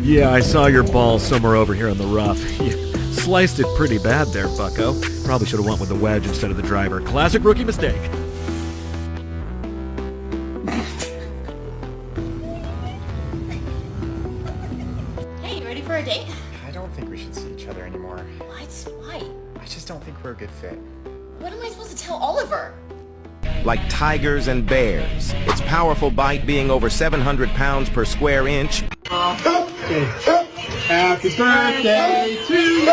Yeah, I saw your ball somewhere over here on the rough. You sliced it pretty bad there, bucko. Probably should have went with the wedge instead of the driver. Classic rookie mistake. Hey, you ready for a date? I don't think we should see each other anymore. What? Why? I just don't think we're a good fit. What am I supposed to tell Oliver? Like tigers and bears, its powerful bite being over 700 pounds per square inch. Happy birthday to you!